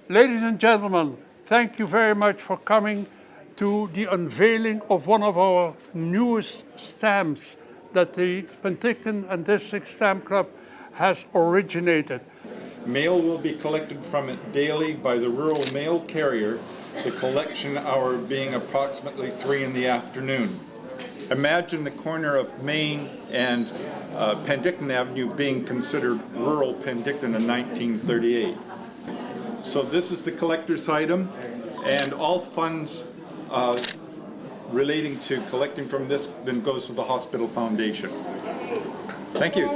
Ladies and gentlemen, thank you very much for coming to the unveiling of one of our newest stamps that the Penticton and District Stamp Club has originated. Mail will be collected from it daily by the rural mail carrier, the collection hour being approximately 3 in the afternoon. Imagine the corner of Main and Penticton Avenue being considered rural Penticton in 1938. So this is the collector's item, and all funds relating to collecting from this then goes to the Hospital Foundation. Thank you.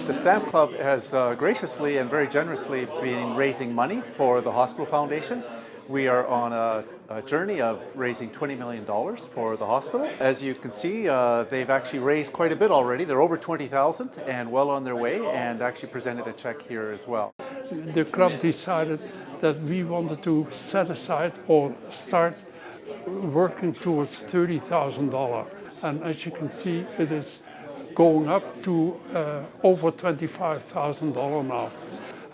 The Stamp Club has graciously and very generously been raising money for the Hospital Foundation. We are on a journey of raising $20 million for the hospital. As you can see, they've actually raised quite a bit already. They're over 20,000 and well on their way, and actually presented a check here as well. The club decided that we wanted to set aside or start working towards $30,000. And as you can see, it is going up to over $25,000 now.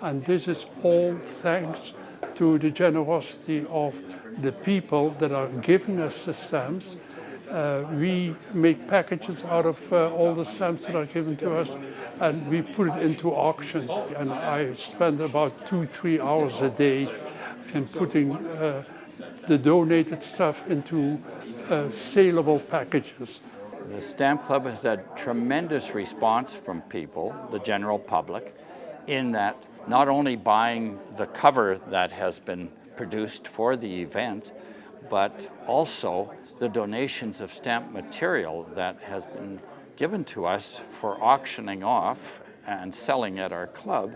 And this is all thanks to the generosity of the people that are giving us the stamps. We make packages out of all the stamps that are given to us, and we put it into auction. And I spend about 2-3 hours a day in putting the donated stuff into saleable packages. The Stamp Club has had tremendous response from people, the general public, in that not only buying the cover that has been produced for the event, but also the donations of stamp material that has been given to us for auctioning off and selling at our club,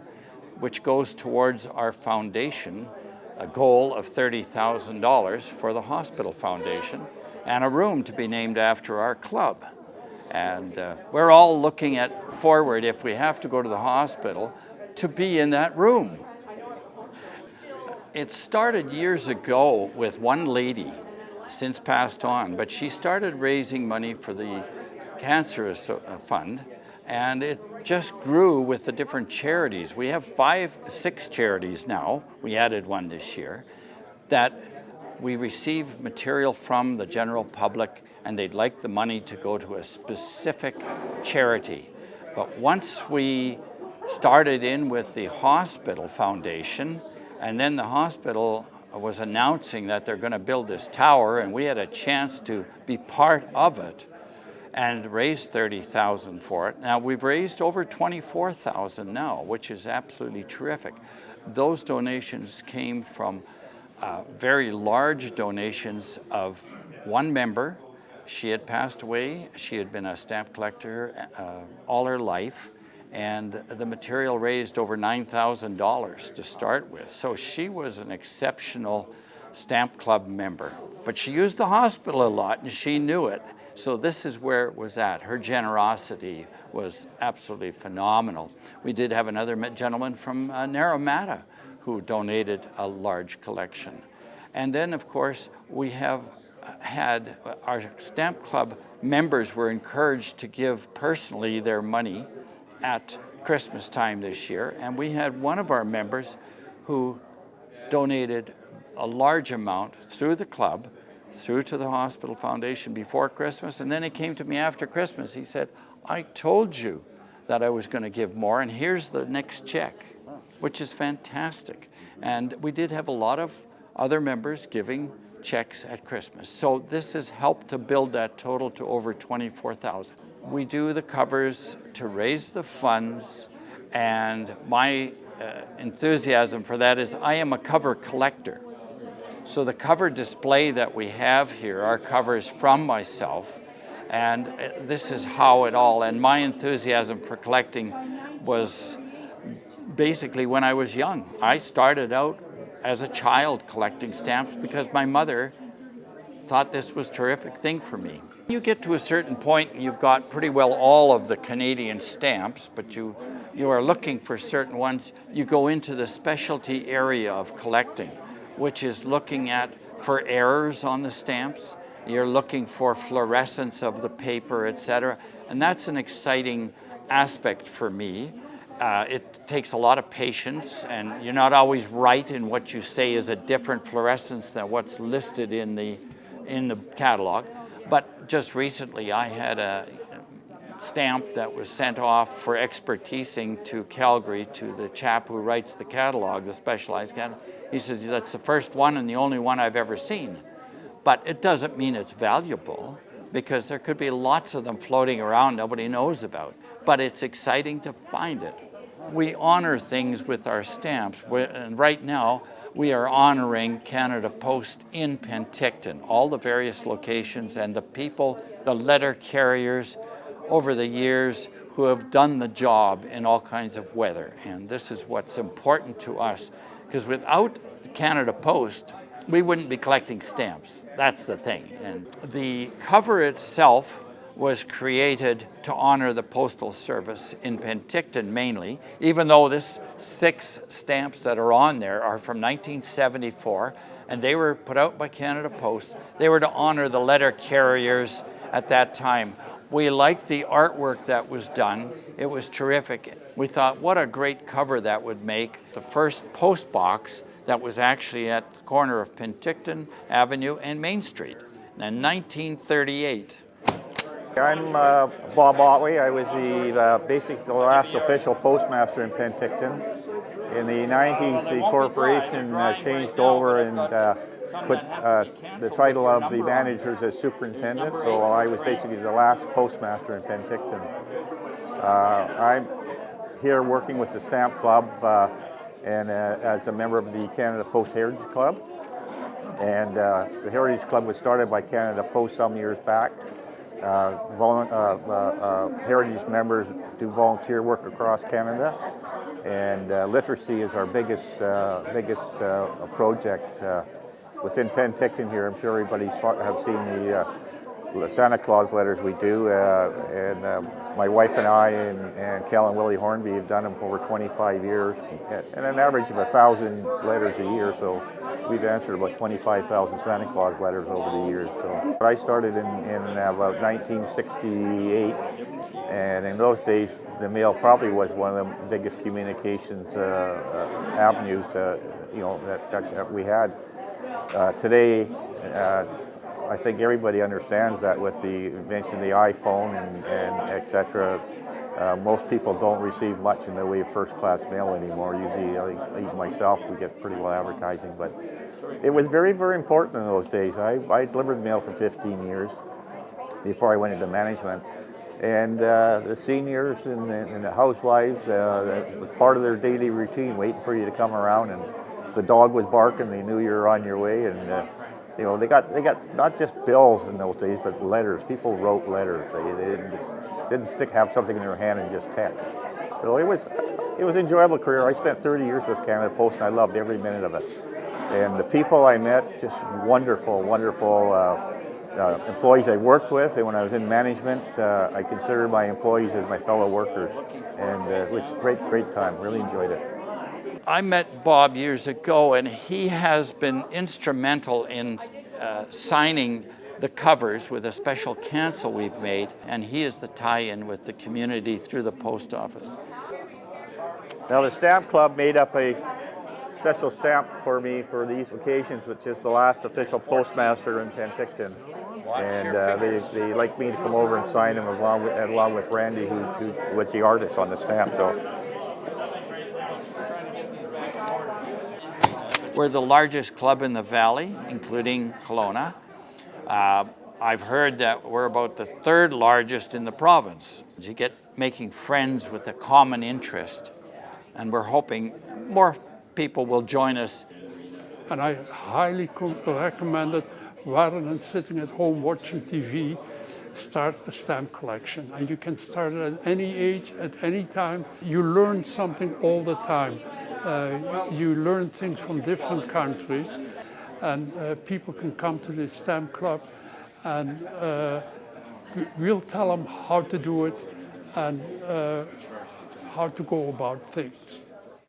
which goes towards our foundation, a goal of $30,000 for the Hospital Foundation, and a room to be named after our club. And we're all looking forward, if we have to go to the hospital, to be in that room. It started years ago with one lady, since passed on, but she started raising money for the Cancer Fund, and it just grew with the different charities. We have 6 charities now, we added one this year, that we receive material from the general public, and they'd like the money to go to a specific charity. But once we started in with the Hospital Foundation, and then the hospital was announcing that they're going to build this tower, and we had a chance to be part of it and raise $30,000 for it. Now we've raised over $24,000 now, which is absolutely terrific. Those donations came from very large donations of one member. She had passed away. She had been a stamp collector all her life, and the material raised over $9,000 to start with. So she was an exceptional Stamp Club member. But she used the hospital a lot, and she knew it. So this is where it was at. Her generosity was absolutely phenomenal. We did have another gentleman from Naramata who donated a large collection. And then, of course, we have had our Stamp Club members were encouraged to give personally their money at Christmas time this year, and we had one of our members who donated a large amount through the club, through to the Hospital Foundation before Christmas, and then he came to me after Christmas. He said, "I told you that I was going to give more, and here's the next check," which is fantastic. And we did have a lot of other members giving checks at Christmas. So this has helped to build that total to over 24,000. We do the covers to raise the funds, and my enthusiasm for that is I am a cover collector. So the cover display that we have here are covers from myself, and this is how it all, and my enthusiasm for collecting was basically when I was young. I started out as a child collecting stamps because my mother thought this was a terrific thing for me. You get to a certain point and you've got pretty well all of the Canadian stamps, but you are looking for certain ones. You go into the specialty area of collecting, which is looking for errors on the stamps. You're looking for fluorescence of the paper, etc. And that's an exciting aspect for me. It takes a lot of patience, and you're not always right in what you say is a different fluorescence than what's listed in the catalog. But just recently I had a stamp that was sent off for expertising to Calgary to the chap who writes the catalog, the specialized catalog. He says, that's the first one and the only one I've ever seen. But it doesn't mean it's valuable, because there could be lots of them floating around nobody knows about. But it's exciting to find it. We honor things with our stamps, and right now we are honoring Canada Post in Penticton, all the various locations and the people, the letter carriers over the years who have done the job in all kinds of weather. And this is what's important to us, because without Canada Post, we wouldn't be collecting stamps. That's the thing. And the cover itself was created to honor the Postal Service in Penticton mainly, even though this 6 stamps that are on there are from 1974, and they were put out by Canada Post. They were to honor the letter carriers at that time. We liked the artwork that was done. It was terrific. We thought, what a great cover that would make. The first post box that was actually at the corner of Penticton Avenue and Main Street in 1938. I'm Bob Otway. I was basically the last official postmaster in Penticton. In the 90s, the corporation changed over and put the title of the managers as superintendent, so I was basically the last postmaster in Penticton. I'm here working with the Stamp Club and as a member of the Canada Post Heritage Club. And the Heritage Club was started by Canada Post some years back. Heritage members do volunteer work across Canada, and literacy is our biggest project within Penticton here. I'm sure everybody's have seen the Santa Claus letters we do, and my wife and I and Cal and Willie Hornby have done them for over 25 years, and an average of 1,000 letters a year. So we've answered about 25,000 Santa Claus letters over the years. So I started in about 1968, and in those days the mail probably was one of the biggest communications avenues that we had. Today, I think everybody understands that with the invention of the iPhone and etc. Most people don't receive much in the way of first-class mail anymore. Usually, even myself, we get pretty well advertising, but it was very, very important in those days. I delivered mail for 15 years before I went into management. And the seniors and the housewives, it was part of their daily routine, waiting for you to come around. And the dog was barking, they knew you were on your way. And they got not just bills in those days, but letters. People wrote letters. They didn't have something in their hand and just text. So it was an enjoyable career. I spent 30 years with Canada Post, and I loved every minute of it. And the people I met, just wonderful, wonderful employees I worked with. And when I was in management, I considered my employees as my fellow workers. And it was a great time. Really enjoyed it. I met Bob years ago, and he has been instrumental in signing the covers with a special cancel we've made, and he is the tie-in with the community through the post office. Now the Stamp Club made up a special stamp for me for these occasions, which is the last official postmaster in Penticton. And they like me to come over and sign them along with Randy, who was the artist on the stamp. So. We're the largest club in the valley, including Kelowna. I've heard that we're about the 3rd largest in the province. You get making friends with a common interest, and we're hoping more people will join us. And I highly recommend it. Rather than sitting at home watching TV, start a stamp collection. And you can start it at any age, at any time. You learn something all the time. You learn things from different countries, and people can come to the Stamp Club, and we'll tell them how to do it and how to go about things.